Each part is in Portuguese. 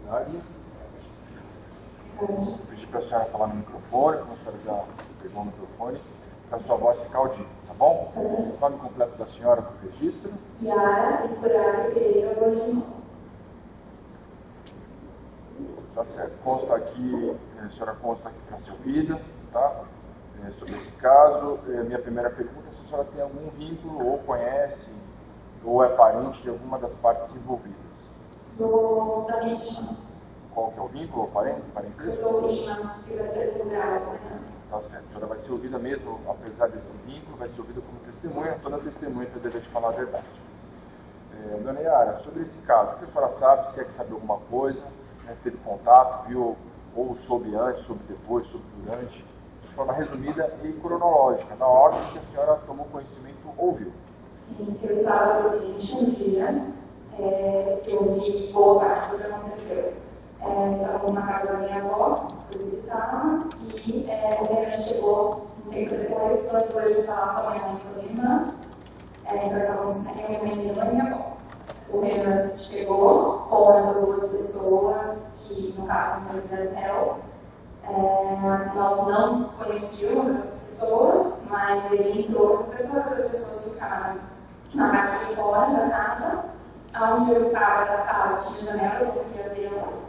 Verdade. Vou pedir para a senhora falar no microfone, como a senhora já pegou o microfone, para a sua voz ficar audível, tá bom? O nome completo da senhora para o registro. Yara Escorari Pereira Borginho. Tá certo. Consta aqui, a senhora consta aqui para ser ouvida, tá? Sobre esse caso. Minha primeira pergunta é se a senhora tem algum vínculo, ou conhece, ou é parente de alguma das partes envolvidas. Da minha irmã. Qual que é o vínculo ou parente? Eu sou prima, que vai ser vulgar, né? Tá certo. A senhora vai ser ouvida mesmo, apesar desse vínculo, vai ser ouvida como testemunha. Toda testemunha tem o dever de falar a verdade. Dona Yara, sobre esse caso, o que a senhora sabe, se é que sabe alguma coisa, né, teve contato, viu, ou soube antes, soube depois, soube durante, de forma resumida e cronológica, na ordem que a senhora tomou conhecimento ou viu? Sim, eu estava presente um dia, eu vi boa parte do que aconteceu. Estávamos na casa da minha avó, fui visitá-la, e o Renan chegou um tempo depois, quando eu estava com a minha mãe e com a minha irmã, nós estávamos com a minha mãe e a minha avó. O Renan chegou com essas duas pessoas, que no caso não fizeram nós não conhecíamos essas pessoas, mas ele entrou as pessoas ficaram na parte de fora da casa, onde eu estava da sala, tinha janela, eu conseguia vê-las.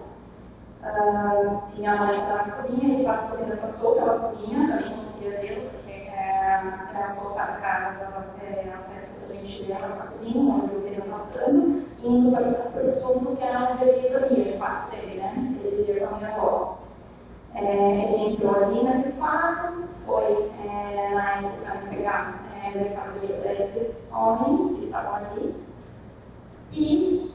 Minha mãe estava na cozinha, ele passou pela cozinha, também conseguia vê-lo, porque ela soltar a casa, dava acesso para a gente ver ela na cozinha, onde eu vi ela passando, e indo para os fundos, que era onde ele dormia, o quarto dele, né? Ele vivia com a minha avó. Ele entrou ali naquele quarto, foi na época pegar a mercadoria desses homens que estavam ali, e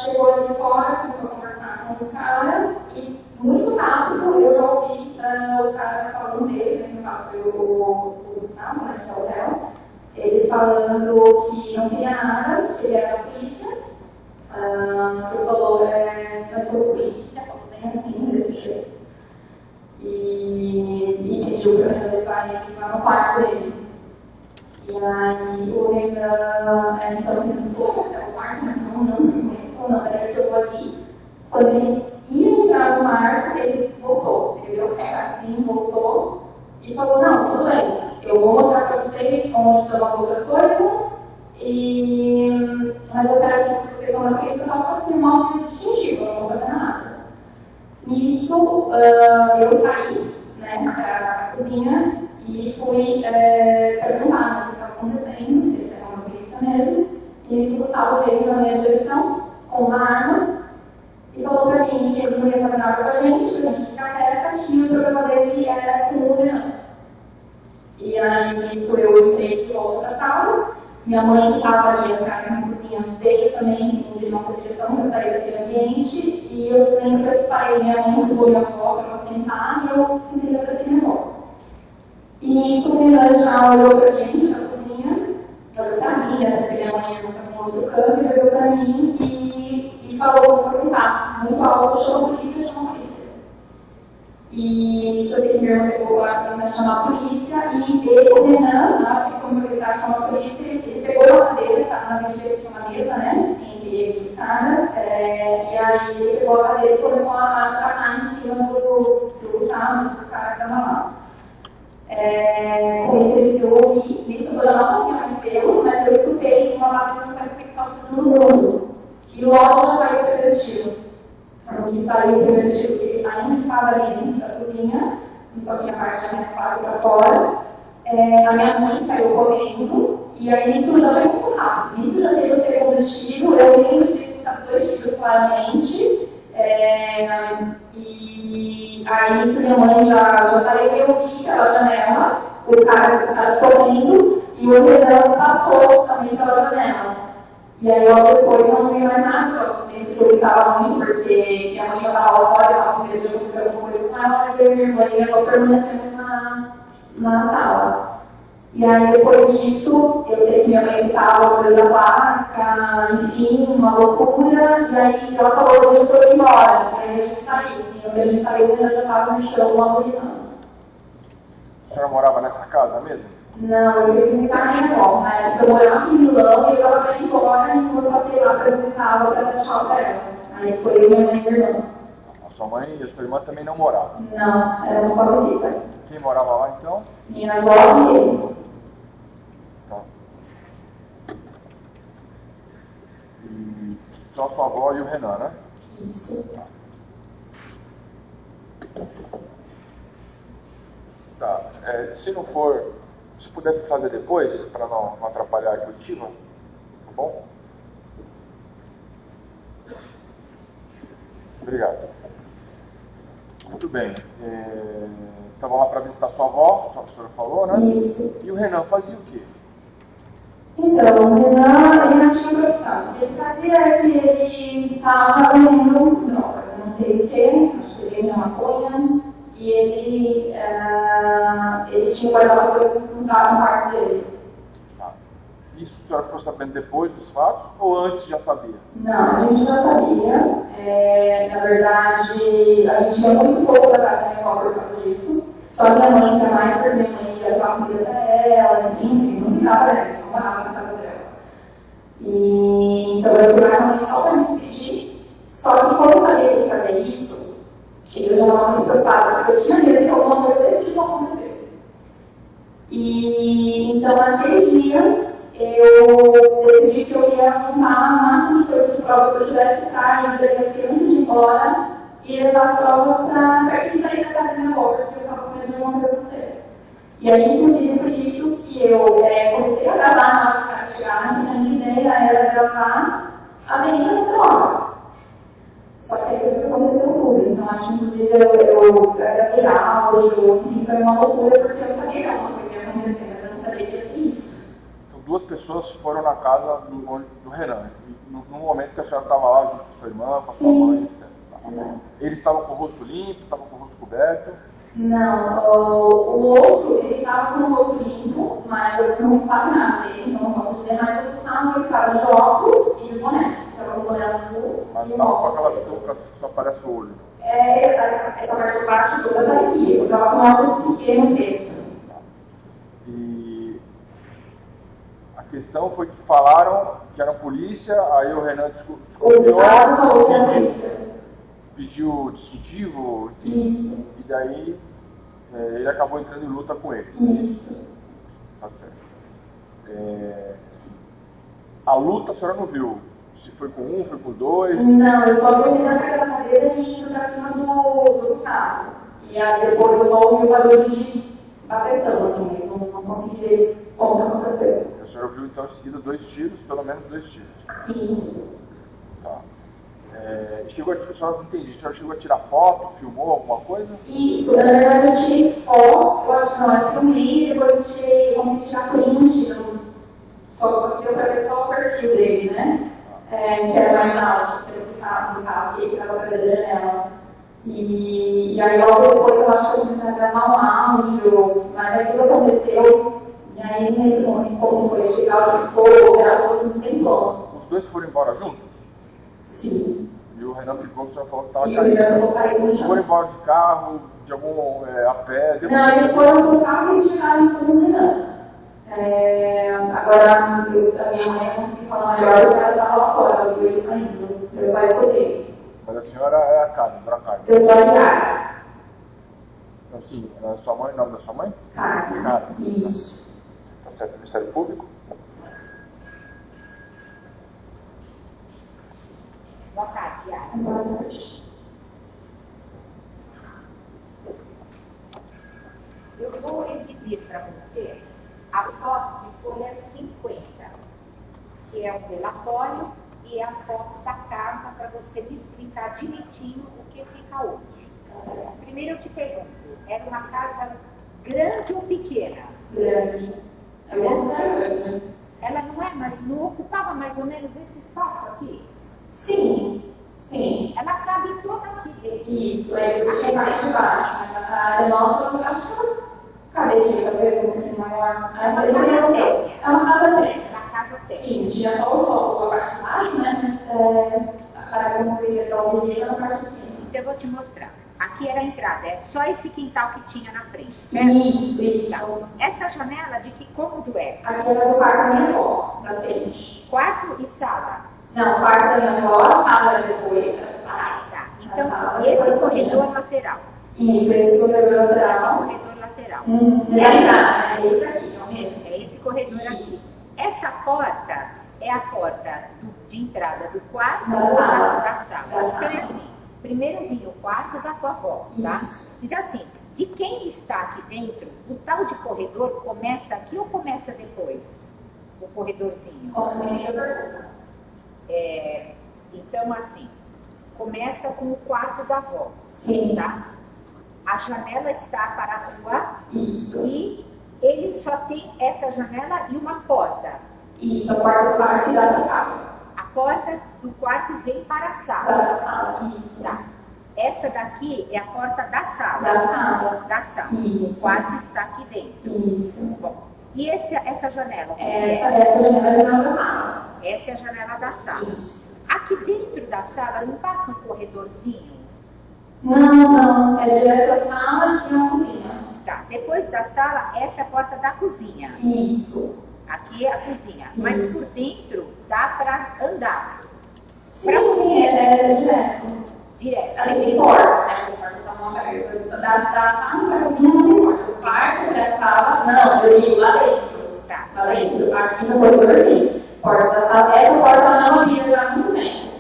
chegou ali fora, começou a conversar com os caras, e muito rápido eu já ouvi os caras falando deles, no caso foi o Gustavo, né, que é o Léo, ele falando que não queria nada, que ele era da polícia, ele falou, eu sou polícia, falou bem assim, desse jeito. E pediu para eu levar eles lá no quarto dele. E aí o Renan, então ele foi até o quarto, mas não respondeu, não, ele jogou ali. Quando ele ia entrar no quarto, ele voltou. Ele deu pé assim, voltou e falou, não, tudo bem, eu vou mostrar para vocês onde estão as outras coisas, mas eu quero que vocês vão na polícia só para se mostrar o distintivo, eu não vou fazer nada. Nisso, eu saí, né, da cozinha e fui perguntar o que estava acontecendo, se eles eram uma polícia mesmo. E nisso, o Gustavo veio na minha direção com uma arma e falou para mim que ele não ia fazer nada com a gente ficar quieta, que o problema dele era com o Renan. E aí, nisso, eu entrei de volta para a sala. Minha mãe que estava ali atrás na cozinha veio também em nossa direção para sair daquele ambiente, e eu sempre parei minha mãe, levou minha avó para ela sentar, e eu sentei para ser minha avó. E nisso o Renan já olhou para a gente na cozinha, olhou para mim, né, porque minha mãe estava no outro canto, e olhou para mim e falou para gritar muito alto, chama a polícia, chama a polícia. E isso aqui minha irmã pegou lá para chamar a polícia, e ele, o Renan, né, começou a gritar, chama a polícia, ele pegou a cadeira, na minha direita tinha uma mesa, né, entre ele e os caras, e aí ele pegou a cadeira e começou a atacar em cima do cara que estava lá. Com isso eles eu ouvi, nisso eu já não conseguia mais vê-los, mas eu escutei uma batização que parece que estava sendo no mundo, e logo já saiu o primeiro tiro. Que saiu o primeiro tiro, ele ainda estava ali dentro da cozinha, só que a parte mais fácil para fora. A minha mãe saiu correndo, e aí isso já foi muito rápido. Isso já teve o segundo tiro, eu lembro de ter escutado 2 tiros claramente, e aí isso minha mãe já saiu, eu vi pela janela, o cara dos caras correndo, e o Renan passou também pela janela. E aí logo depois eu não vi mais nada, só que eu gritava muito, porque minha mãe já estava lá fora, eu estava com medo de acontecer alguma coisa com ela, mas eu e minha irmã e minha avó permanecemos na sala. E aí depois disso, eu sei que minha mãe estava olhando a placa, enfim, uma loucura, e aí ela falou, a gente foi embora, e aí a gente saiu, e quando a gente já estava no chão, agonizando. A senhora morava nessa casa mesmo? Não, eu fui visitar minha avó, né? Eu morava em Milão e eu estava bem embora e quando eu passei lá para visitar para deixar para ela. Aí foi eu e minha mãe e minha irmã. A sua mãe e a sua irmã também não moravam? Não, era só visita. Quem morava lá então? Minha avó e ele. Tá. E só sua avó e o Renan, né? Isso. Tá. Se não for, se puder fazer depois, para não atrapalhar a coletiva, tá bom? Obrigado. Muito bem. Estavam lá para visitar sua avó, a senhora falou, né? Isso. E o Renan fazia o quê? Então, o Renan, ele não tinha profissão. O que ele fazia é que ele estava vendendo drogas, não sei o quê, acho que ele vendia maconha, e ele tinha guardado as coisas no quarto dele. Ah, isso a senhora ficou sabendo depois dos fatos ou antes já sabia? Não, a gente já sabia. Na verdade, a gente tinha muito pouco da casa da minha avó por causa disso. Só minha mãe, que é mais por minha mãe, ia levar comida pra ela, enfim, não ligava dela, só morava na casa dela. E então eu fui lá com a mãe só para me despedir. Só que como eu sabia que ele fazia isso, eu já estava muito preocupada, porque eu tinha medo que alguma coisa desse tipo acontecesse. E então naquele dia eu decidi que eu ia juntar o máximo de coisas de provas que eu tivesse para ir delegacia antes de ir embora e levar as provas para que sair da casa da minha avó, porque eu estava com medo de alguma coisa acontecer. E aí, inclusive, por isso que eu comecei a gravar na hora que os caras chegaram, que a minha ideia era gravar a menina da droga. Só que aí depois aconteceu tudo. Então, acho que, inclusive, eu gravei áudio, enfim, foi uma loucura, porque eu sabia que alguma coisa ia acontecer, mas eu não sabia que ia ser isso. Então, duas pessoas foram na casa do Renan, no momento que a senhora estava lá junto com sua irmã, com a sua mãe, etc. Exato. Eles estavam com o rosto limpo, estavam com o rosto coberto? Não, o outro, ele estava com o rosto limpo, mas eu não faço nada dele, então não posso dizer, mas eu estava que ele estava de óculos e de boné. Estava com o boné azul. Mas e estava com óculos. aquelas toucas que só aparece o olho. Essa parte de baixo toda vazia, eu estava com óculos pequeno preto. E a questão foi que falaram que era polícia, aí o Renan O Estado falou que era polícia. pediu distintivo, enfim, Isso. e daí ele acabou entrando em luta com eles. Isso. Tá certo. A luta a senhora não viu? Se foi com um, foi com dois? Não, eu só vi ele na cara da cadeira e indo pra cima do Estado. E aí depois eu só ouvi o barulho de bateção, assim, não consegui ver como que aconteceu. A senhora viu então em seguida 2 tiros, pelo menos 2 tiros. Sim. Tá. Chegou a senhora chegou a tirar foto, filmou alguma coisa? Isso, na verdade eu tirei foto, eu acho que não, eu filmei, depois eu consegui tirar print, só que deu pra ver só o perfil dele, né? Que era mais alto, que era o Estado, no caso, que ele estava perto da janela. E aí logo depois eu acho que eu comecei a gravar um áudio, mas aí tudo aconteceu, e aí nem lembro como foi, esse áudio ficou, gravou tudo tempão. Os dois foram embora juntos? Sim. E o Renan ficou, o senhor falou que estava E o Renan ficou caído no chão. Foram embora de carro, de algum a pé? Não, eles foram pro carro e chegaram com o Renan. Agora, a minha mãe conseguiu falar melhor porque ela estava lá fora, eu vi eles saindo. Eu só escutei. Mas a senhora é a Carmen, dona Carmen? Eu sou a Yara. Então, sim, a sua mãe, o nome da sua mãe? Carmen. Isso. Tá certo, Ministério Público? Boa tarde, Yara. Boa tarde. Eu vou exibir para você a foto de folha 50, que é o relatório, e a foto da casa para você me explicar direitinho o que fica hoje. Primeiro eu te pergunto, era uma casa grande ou pequena? Grande. É mesmo grande. Ela não é, mas não ocupava mais ou menos esse espaço aqui? Sim. Sim. Ela cabe toda aqui dentro. Isso, eu tinha mais de baixo, mas a área nossa eu acho que caberia, talvez um pouquinho maior. É uma casa térrea. É uma casa térrea. Uma casa térrea. Sim, tinha só o solo na parte de baixo, né? Mas a área construída para o viver na parte de cima. Então eu vou te mostrar. Aqui era a entrada, é só esse quintal que tinha na frente, certo? Isso. Tá. Essa janela de que cômodo é? Aqui era do quarto da minha avó, na frente. Quarto e sala. Não, quarto da minha avó, a sala depois, pra separar. Tá. Então, esse corredor lateral. Isso, esse corredor Esse lateral. corredor lateral. É esse aqui, não é esse? É esse corredor aqui. Essa porta é a porta de entrada do quarto Da ou sala. da sala. Então é assim, primeiro vinha o quarto da tua avó, tá? Isso. Então assim, de quem está aqui dentro, o tal de corredor começa aqui ou começa depois? O corredorzinho. Então assim, começa com o quarto da avó, Sim. tá? A janela está para a rua. Isso. E ele só tem essa janela e uma porta. Isso, a quarto da sala. A porta do quarto vem para a sala. Da sala, isso. Tá. Essa daqui é a porta da sala. Da sala. Da sala. Isso. O quarto está aqui dentro. Isso. Bom, e essa janela? Essa janela da sala. Essa é a janela da sala. Isso. Aqui dentro da sala não passa um corredorzinho? Não. É direto da sala e uma cozinha. Tá. Depois da sala, essa é a porta da cozinha. Isso. Aqui é a cozinha. Mas Isso. por dentro dá para andar. Sim, é direto. Direto. Assim, tem porta, né? As portas estão abertas. Da sala para a cozinha não tem porta. O quarto da sala, não, eu digo lá dentro. Tá. Lá dentro. Aqui no corredor, sim. Porta da sala, essa porta não abria já há muito tempo.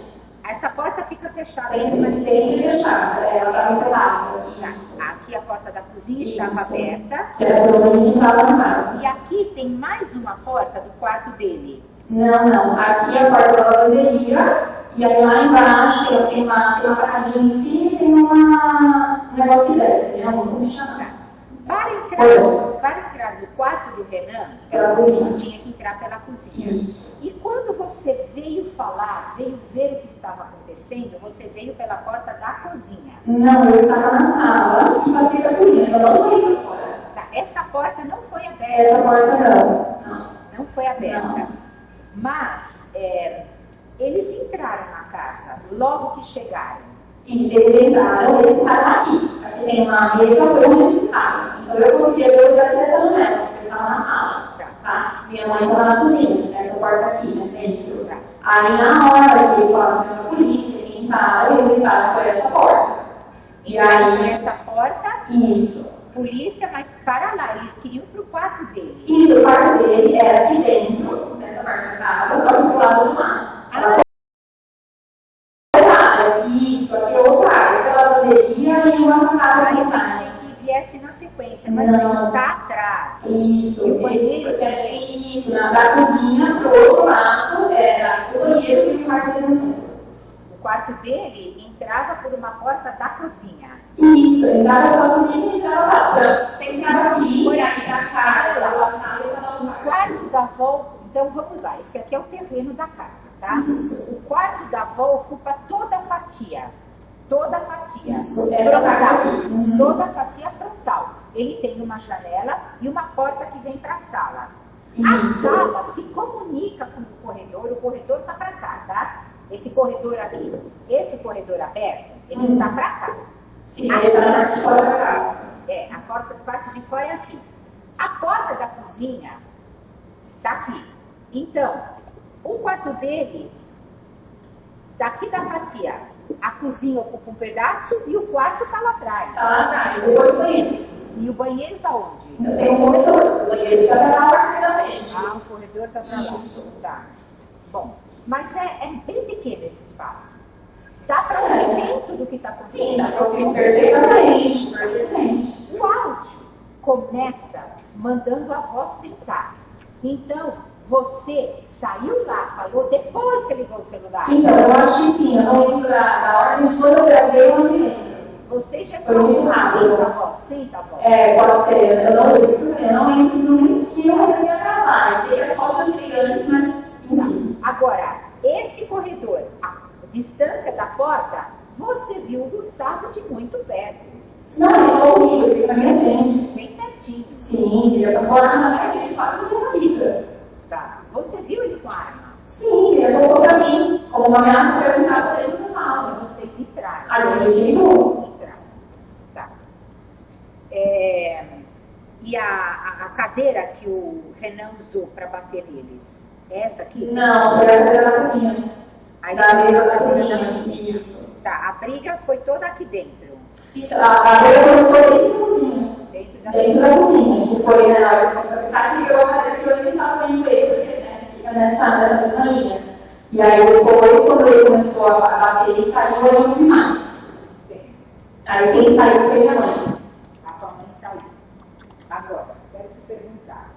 Essa porta fica fechada. Sempre fechada. Ela estava selada. Isso. Tá. Aqui a porta da cozinha estava Isso. aberta. Que era por onde a gente estava na casa. E aqui tem mais uma porta do quarto dele. Não. Aqui é a porta da lavanderia. E aí lá embaixo tem uma sacadinha em cima e tem um negócio que desce, né? Como chama? Para entrar no quarto do Renan, Pela cozinha. tinha que entrar pela cozinha. Isso. E quando você veio falar, veio ver o que estava acontecendo, você veio pela porta da cozinha. Não, eu estava na sala e passei pra cozinha. Eu não saí pra fora. Tá. Essa porta não foi aberta. Essa porta não. Não foi aberta. Não. Mas eles entraram na casa logo que chegaram. E se eles entraram, eles estavam aqui. Aqui tem uma mesa, foi onde eles estavam. Então eu conseguia ver eles aqui nessa janela, porque eles estavam na sala. Tá? Minha mãe estava na cozinha, nessa porta aqui, né? Dentro. Tá. Aí na hora que eles falaram com a polícia, eles entraram por essa porta. E aí. Essa porta, Isso. polícia, mas para lá, eles queriam pro quarto dele. Isso, o quarto dele era aqui dentro, nessa parte da casa, só que do lado de lá. Isso, aqui é outra área, aquela lavanderia e uma sacada Aí aqui eu atrás. pensei que viesse na sequência, mas Não. ele está atrás. Isso, E o banheiro também. isso, da cozinha pro outro lado, do banheiro e do quarto dele. O quarto dele entrava por uma porta da cozinha. Isso, entrava pela cozinha e entrava lá. Você entrava aqui, e aí pra cá, pela sala e pra O lá. quarto da avó, então vamos lá, esse aqui é o terreno da casa, tá? Isso. O quarto da avó ocupa toda a fatia. Toda a fatia. Isso, essa parte aqui. Uhum. Toda a fatia frontal. Ele tem uma janela e uma porta que vem para a sala. Isso. A sala se comunica com o corredor está para cá, tá? Esse corredor aqui, esse corredor aberto, ele está para cá. Sim, ele tá na parte de fora da casa. A parte de fora é aqui. A porta da cozinha está aqui. Então, o quarto dele, daqui da fatia, a cozinha ocupa um pedaço e o quarto está lá atrás. Tá lá atrás, eu vou pro banheiro. E o banheiro está onde? Eu tenho um corredor, o banheiro tá pra lá, a parte da frente. Ah, o corredor está para lá. Isso. Tá. Bom, mas é bem pequeno esse espaço. Dá para ver bem tudo o que está acontecendo. Sim, dá pra ouvir perfeitamente. O áudio começa mandando a voz sentar. Então, você saiu lá, falou, depois você ligou o celular. Então, eu acho que sim, eu não lembro da ordem de quando eu gravei, eu não me lembro. Vocês já Foi muito rápido. Senta a voz. Pode ser, eu não lembro no momento que eu comecei a gravar. Eu sei as fotos de crianças, mas enfim. Agora, esse corredor, a distância da porta, você viu o Gustavo de muito perto. Não, ele ouviu, ele na minha frente. Bem pertinho. Sim, ele apontou a arma na minha frente, quase na minha vida. Tá. Você viu ele com a arma? Sim, ele apontou pra mim, como uma ameaça pra eu entrar pra dentro da sala. E vocês entraram. Aí eu rejeitou. Tá. E a cadeira que o Renan usou para bater neles, é essa aqui? Não, foi a cadeira da cozinha. Aí Da mesa da cozinha. cozinha, isso. Tá, a briga foi toda aqui dentro. A briga começou dentro da cozinha. Dentro Da cozinha, que foi na hora que começou a ficar, que eu cadeira que eu nem estava vendo ele, porque né, fica nessa mesma linha. E aí depois, quando ele começou a bater, ele saiu, eu não vi mais. Aí quem saiu foi minha mãe. A tua mãe saiu. Agora, quero te perguntar.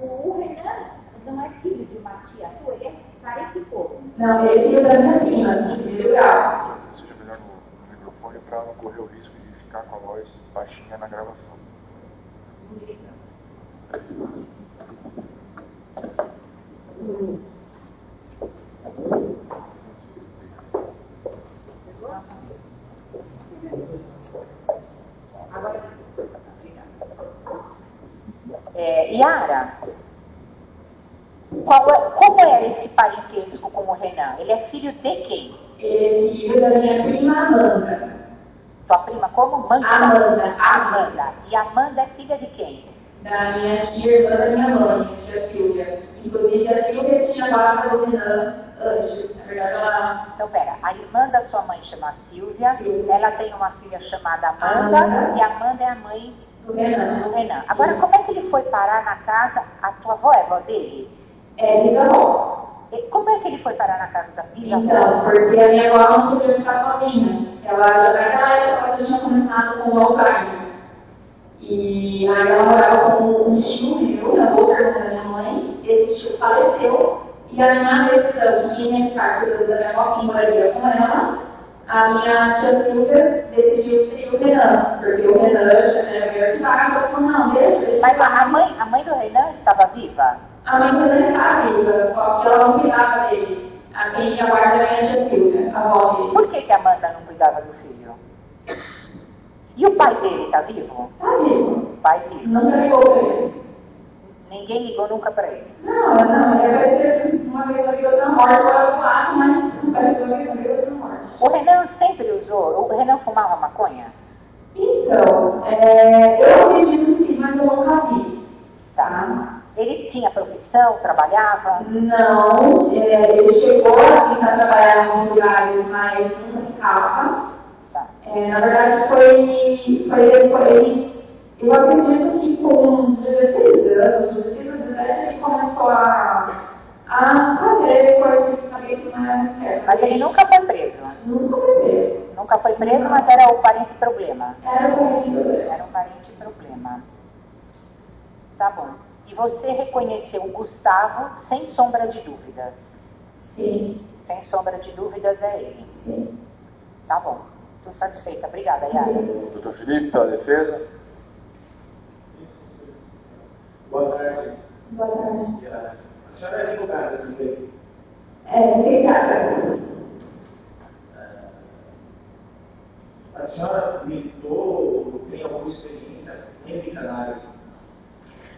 O Renan não é filho de uma tia tua, ele é parente de povo. Não, ele é filho da minha prima, de segundo grau. Seja melhor no microfone para não correr o risco de ficar com a voz baixinha na gravação. Agora, Yara, como é esse parentesco com o Renan? Ele é filho de quem? Ele é filho da minha prima Amanda. Tua prima como? Amanda. E Amanda é filha de quem? Da minha tia, irmã da minha mãe, tia Silvia. Inclusive, a Silvia tinha barba do Renan antes. Na verdade, ela... Então, pera, a irmã da sua mãe chama Silvia, ela tem uma filha chamada Amanda, e Amanda é a mãe do Renan. Agora, como é que ele foi parar na casa? A tua avó é avó dele? É, bisavó. Como é que ele foi parar na casa da bisavó? Então, porque a minha avó não podia ficar sozinha. Ela já naquela época ela já tinha começado com o Alzheimer. E aí ela morava com um tio meu, na outra irmã da minha mãe. Esse tio faleceu. E aí na decisão de quem ia ficar cuidando da minha avó, quem moraria com ela, a minha tia Silvia decidiu que seria o Renan. Porque o Renan já era meio idade, ela falou, não, deixa. Mas a mãe do Renan estava viva? A mãe do Renan estava viva, só que ela não cuidava dele. A quem tinha guarda era a minha tia Silvia, a avó dele. Por que a Amanda não cuidava do filho? E o pai dele está vivo? Está vivo. O pai vivo. Nunca ligou para ele. Ninguém ligou nunca para ele? Não, ele apareceu uma vez na vida da morte, agora do lado, mas apareceu uma vez na vida da morte. O Renan sempre usou? O Renan fumava maconha? Então, eu acredito que sim, mas eu nunca vi. Tá. Ele tinha profissão, trabalhava? Não, ele chegou a tentar trabalhar em alguns lugares, mas nunca ficava. Tá. Na verdade, eu acredito que com uns 16 anos, 16 ou 17, ele começou a fazer coisas que ele sabia que não era certo. Mas ele nunca foi preso? Nunca foi preso. Nunca foi preso, mas era o parente problema? Era o parente problema. Era um parente problema. Tá bom. E você reconheceu o Gustavo sem sombra de dúvidas? Sim. Sem sombra de dúvidas é ele? Sim. Tá bom. Estou satisfeita. Obrigada, Yara. Doutor Felipe, pela defesa. Boa tarde. Boa tarde. A senhora é advogada também? Licenciada. A senhora militou, tem alguma experiência em cannabis?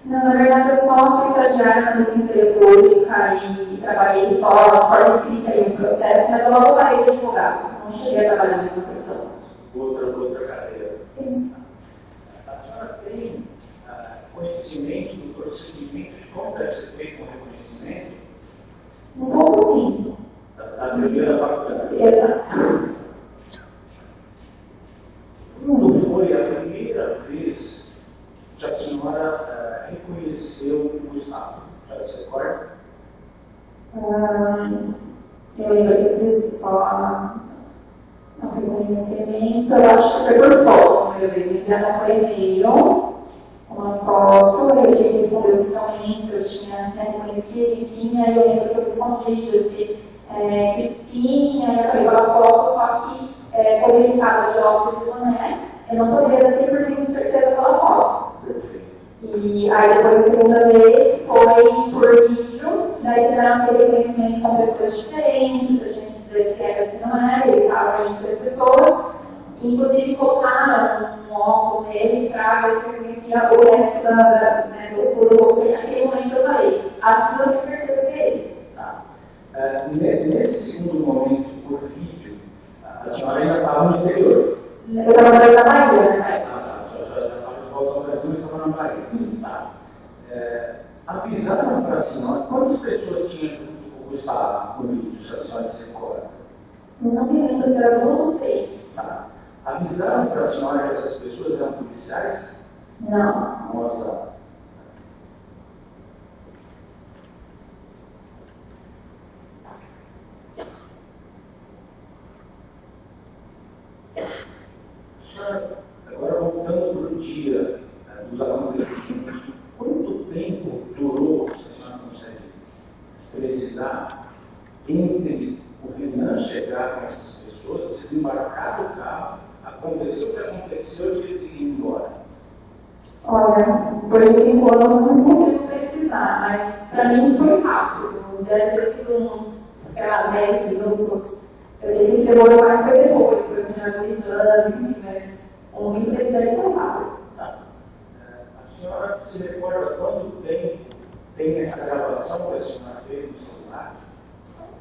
Não, na verdade, eu só fui estagiária na Defensoria Pública e trabalhei só de forma escrita em um processo, mas eu logo parei de advogado. Não cheguei a trabalhar na mesma profissão. Outra cadeira. Sim. A senhora tem conhecimento do procedimento de como deve ser feito um reconhecimento? Um pouco sim. Da primeira faculdade. Exato. Quando foi a primeira vez que a senhora reconheceu o Gustavo? A senhora se recorda? Eu lembro que eu fiz só um reconhecimento, eu acho que foi por foto, meu Deus, ele já foi e-mail, uma foto, eu tinha que responder o silêncio, eu tinha reconhecido, enfim, aí eu lembro que eu respondi, disse que sim, aí eu falei pela foto, só que como ele estava de óculos e boné, eu não poderia dar 100% de certeza pela foto. E aí depois a segunda vez foi por vídeo, daí fizeram aquele reconhecimento com pessoas diferentes, a gente dizer se era se não era, ele estava entre as pessoas, inclusive colocaram um óculos nele para ver se reconhecia o resto do rosto, e naquele momento eu falei, assim eu tenho certeza que é ele. Tá. Nesse segundo momento, por vídeo, a senhora ainda estava no exterior. Eu estava morando na Bahia, né? A senhora já estava de volta ao Brasil e estava na Bahia. Isso. Tá. Avisaram para a senhora quantas pessoas tinham junto com o Gustavo no vídeo, se a senhora se recorda? Não me lembro se era 2 ou 3. Tá. Avisaram para a senhora que essas pessoas eram policiais? Não. Nossa. Agora, voltando para o dia dos acontecimentos, quanto tempo durou, se a senhora consegue precisar, entre o Renan chegar com essas pessoas, desembarcar do carro, aconteceu o que aconteceu e eles irem embora? Olha, por enquanto eu não consigo precisar, mas para mim foi rápido. Deve ter sido uns, sei lá, 10 minutos. Eu sei que demorou mais foi depois, foi o final do exame, mas o momento dele foi rápido. Tá. A senhora se recorda quanto tempo tem essa gravação que a senhora fez no celular?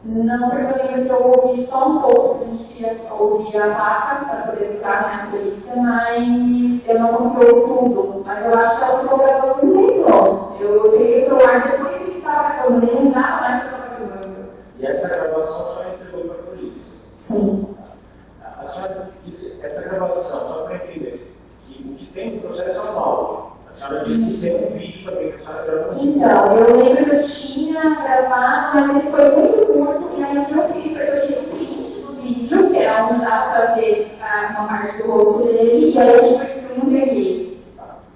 Não, porque eu lembro que eu ouvi só um pouco, a gente ia ouvir a vaca para poder entrar na polícia, mas eu não consegui ouvir tudo. Mas eu acho que o programador não lembrou. Eu peguei o celular depois que ele estava gravando, nem lembrava mais que eu estava gravando. E essa gravação a senhora entregou para a polícia? Sim. A senhora disse, essa gravação, só para entender, que o que tem no processo é um áudio. A senhora disse que tem um vídeo também que a senhora gravou. Então, eu lembro que eu tinha gravado, mas ele foi muito curto, e aí o que eu fiz foi que eu tirei um print do vídeo, que era onde dava para ver uma parte do rosto dele, e aí a gente foi eu entreguei.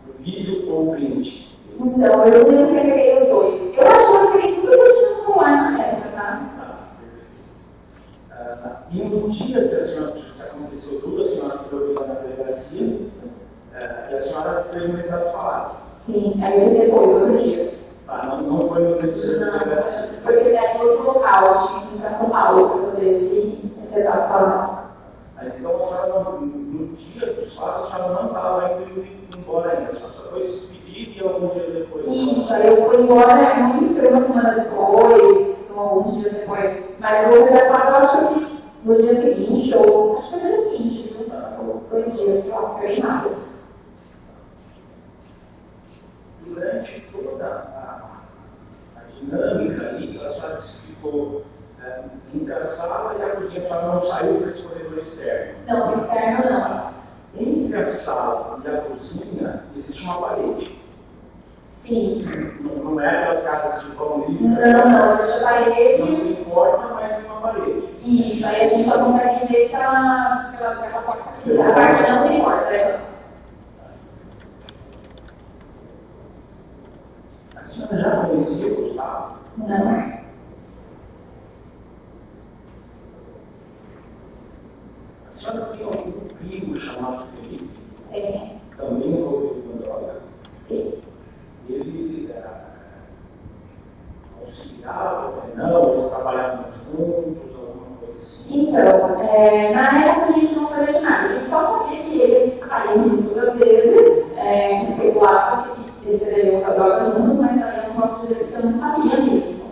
O vídeo ou o print? Então, eu não lembro se eu entreguei os dois. Eu acho que eu entreguei tudo que eu tinha no celular na época, tá? E no dia que a senhora que aconteceu tudo, a senhora foi lá na delegacia e a senhora fez um exato falado. Sim, aí eu fiz depois, outro dia. Não foi nesse dia da delegacia? Não, porque era em outro local, eu tinha que ir para São Paulo para fazer esse exato falado. Então, a senhora, no dia dos fatos, a senhora não estava indo embora ainda, a senhora só foi se despedir e alguns dias depois. Isso, aí eu fui embora, não me foi uma semana depois, ou alguns dias depois. Mas o relatório eu acho que eu fiz no dia seguinte, ou acho que foi no dia seguinte, viu? Ou 2 dias, sei lá, foi bem rápido. Durante toda a dinâmica ali, a senhora ficou entre a sala e a cozinha, a senhora não saiu para esse corredor externo? Não, externo não. Entre a sala e a cozinha existe uma parede. Sim. Não é aquelas casas de pão livre? Não, existe a parede. Não tem porta, mas tem uma parede. Isso, aí a gente só consegue ver pela porta aqui. A parte não tem porta, né? A senhora já conhecia o Gustavo? Não. A senhora tem algum primo chamado Felipe? É. Também envolvido com droga? Sim. Ele auxiliava, não, eles trabalhavam juntos, alguma coisa assim? Então, na época a gente não sabia de nada, a gente só sabia que eles saíam juntos às vezes, especulava que eles deveriam usar drogas juntos, mas também eu não posso dizer que eu não sabia mesmo.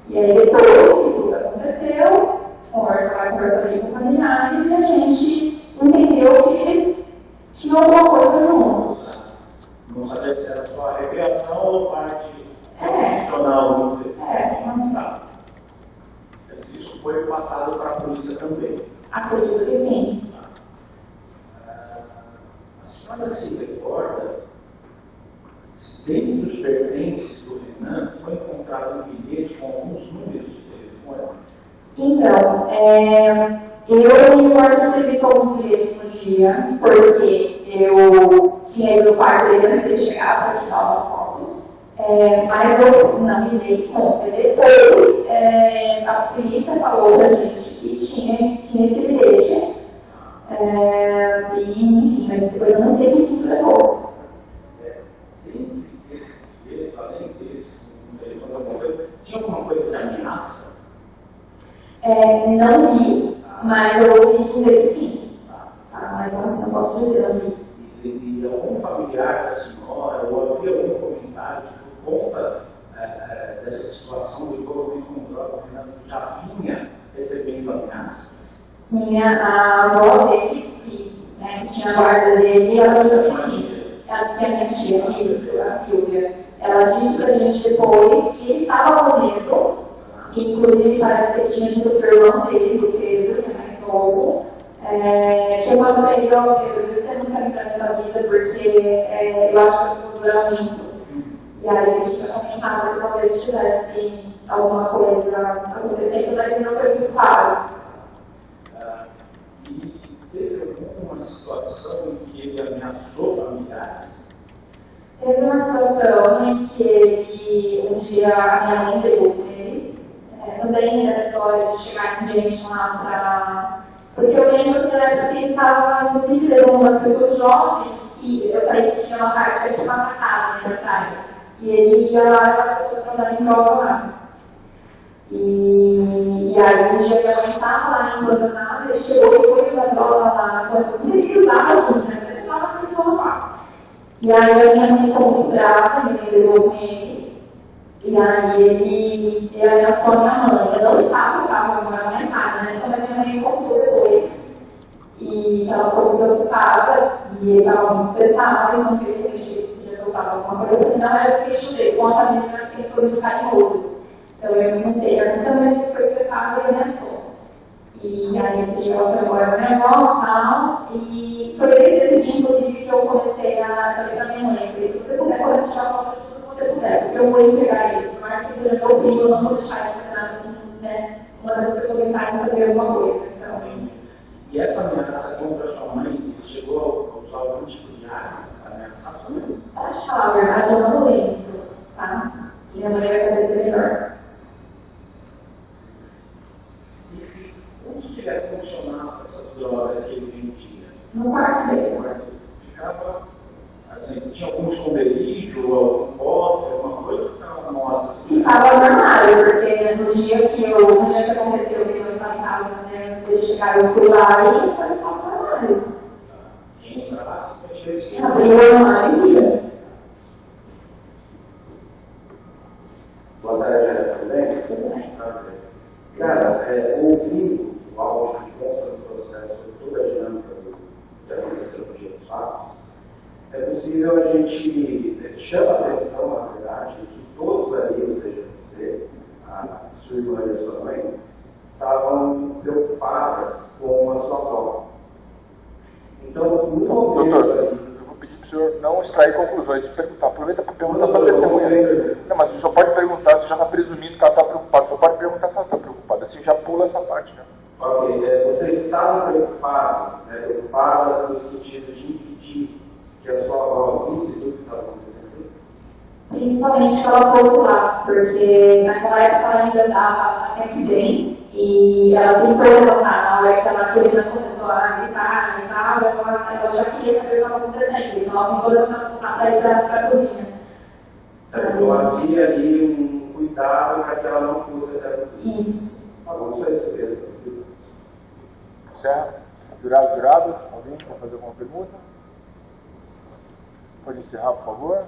E aí depois que tudo aconteceu, conversa ali com familiares e a gente entendeu que eles tinham alguma coisa juntos. Não sabia se era só a recreação ou parte profissional, vamos dizer. Não sabe. Mas isso foi passado para a polícia também. Acredito que sim. A senhora se recorda se dentre os pertences do Renan foi encontrado um bilhete com alguns números de telefone? Então, eu me recordo de ter visto alguns bilhetes no dia, porque eu tinha ido no quarto dele antes de chegar para tirar umas fotos, mas eu não me dei conta. Depois, a polícia falou pra gente que tinha esse bilhete, e enfim, mas depois eu não sei o que levou. Dentre esses bilhetes, além desse, tinha alguma coisa de ameaça? Não vi, mas eu ouvi dizer que sim. Mas não posso dizer, não vi. E algum familiar da senhora, ou havia algum comentário que, por conta dessa situação do envolvimento com droga, o Renato já vinha recebendo ameaças? A avó dele, que tinha a guarda dele, ela disse assim, ela que é minha tia, isso, a Silvia, ela disse pra gente depois que ele estava com medo, que inclusive parece que ele tinha dito pro irmão dele, do Pedro, que é mais novo, chamando pra ele, ó, Pedro, você não quer entrar nessa vida porque eu acho que eu vou durar muito. E aí ele tinha comentado que talvez tivesse alguma coisa acontecendo, mas não foi muito claro. E teve alguma situação em que ele ameaçou familiares? Teve uma situação em que um dia a minha mãe pegou com ele, também nessa história de chegar com gente lá pra... Porque eu lembro que na época ele estava, inclusive, levando umas pessoas jovens, que eu falei que tinha uma parte que tinha uma sacada ali atrás. E ele ia lá e as pessoas passaram em prova lá. E aí, um dia minha mãe estava lá em Guantanás, ele chegou e pôs a droga lá, não sei se ele usava junto, mas ele levava as pessoas lá. E aí a minha mãe ficou muito brava, ele me levou com ele. E aí ele ameaçou a minha mãe. Eu não estava, eu estava morando na Itália, né? Então a minha mãe me contou depois. E ela ficou muito assustada, e ele estava muito estressado, então não sei se ele já gostava de alguma coisa, porque não era o queixo dele, com a família era sempre foi muito carinhoso. Então eu não sei, aconteceu, mas ele ficou estressado e ameaçou. E aí esse dia ela foi embora com minha avó e tal, e foi desse dia, inclusive, que eu comecei a falei pra minha mãe, falei, se você puder, pode tirar foto de tudo que você puder, porque eu vou ir pegar ele, por mais que seja meu primo, eu não vou deixar ele fazer nada, né? Uma das pessoas tentarem fazer alguma coisa. Então, e essa ameaça contra sua mãe chegou a usar algum tipo de arma para ameaçar sua mãe? pra te falar a verdade, eu não lembro, tá? E minha mãe vai saber ser melhor. E onde que ele funcionava essas drogas que ele vendia? No quarto dele. Ficava, assim, tinha algum esconderijo, algum pote, alguma coisa que ficava mostra assim? Ficava no armário, porque no dia que aconteceu, que eu estava em casa, né, vocês chegaram, eu fui lá e isso estava no armário. Quem entrasse, mexia esse Abriu o armário e ia. Boa tarde, tudo bem? Tudo bem. Cara, ouvindo o áudio que consta do processo, toda a dinâmica que aconteceu no dia dos fatos, é possível a gente chama a atenção, na verdade, que todos ali, ou seja, você, a sua irmã e a sua mãe, estavam preocupadas com a sua avó. Então, no momento Doutor, ali... eu vou pedir para o senhor não extrair conclusões de perguntar. Aproveita para perguntar para a testemunha. Não, mas o senhor pode perguntar, você já está presumindo que ela está preocupada. O senhor pode perguntar se ela está preocupada. Assim já pula essa parte. Né? Ok, vocês estavam preocupadas no sentido de impedir que a sua avó visse tudo que estava acontecendo? Principalmente que ela fosse lá, porque naquela época ela ainda estava até que bem, e ela tentou levantar, na hora que ela começou a gritar e tal, ela já queria saber o que estava acontecendo, então ela tentou levantar para ir para a cozinha. Então havia ali um cuidado para que ela não fosse até a cozinha. Isso. Isso é certeza. Certo? Jurados? Alguém quer fazer alguma pergunta? Pode encerrar, por favor.